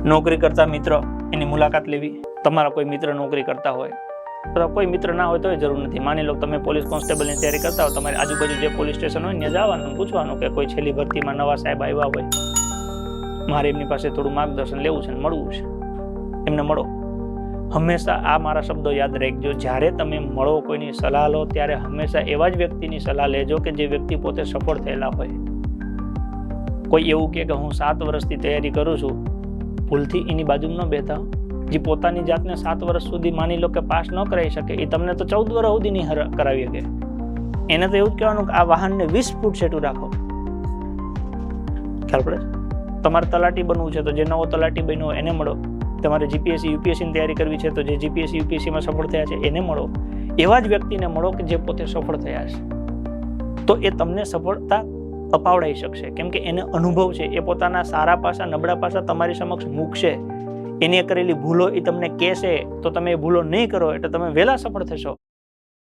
નોકરી કરતા મિત્ર એની મુલાકાત લેવી. તમારા કોઈ મિત્ર નોકરી કરતા હોય, અથવા કોઈ મિત્ર ના હોય તો જરૂર નથી. માની લો તમે પોલીસ કોન્સ્ટેબલની તૈયારી કરતા હો, તમારી આજુબાજુ જે પોલીસ સ્ટેશન હોય ત્યાં જવાનું, પૂછવાનું કે કોઈ છેલ્લી ભરતીમાં નવા સાહેબ આવ્યા હોય, મારે એમની પાસે થોડું માર્ગદર્શન લેવું છે, મળવું છે, એમને મળો. હંમેશા આ મારા શબ્દો યાદ રાખજો, જ્યારે તમે મળો, કોઈની સલાહ લો, ત્યારે હંમેશા એવા જ વ્યક્તિની સલાહ લેજો કે જે વ્યક્તિ પોતે સફળ થયેલા હોય. કોઈ એવું કે હું 7 વર્ષથી તૈયારી કરું છું, ભૂલથી એની બાજુમાં ન બેઠા. જે પોતાની જાતને 7 વર્ષ સુધી માની લો કે પાસ ન કરાવી શકે, એ તમને તો 14 વર્ષ સુધી નહીં કરાવી શકે. એને તો એવું જ કહેવાનું કે આ વાહનને 20 ફૂટ સેટું રાખો. ખ્યાલ પડે? તમારે તલાટી બનવું છે તો જે નવો તલાટી બન્યો એને મળો. તમારે જીપીએસસી યુપીએસસીની તૈયારી કરવી છે તો જે જીપીએસસી યુપીએસસીમાં સફળ થયા છે એને મળો. એવા જ વ્યક્તિને મળો કે જે પોતે સફળ થયા છે. તો એ તમને સફળતા અપાવડાવી શકશે, કેમ કે એને અનુભવ છે. એ પોતાના સારા પાસા, નબળા પાસા તમારી સમક્ષ મૂકશે. એની કરેલી ભૂલો એ તમને કહેશે, તો તમે એ ભૂલો નહીં કરો એટલે તમે વહેલા સફળ થશો.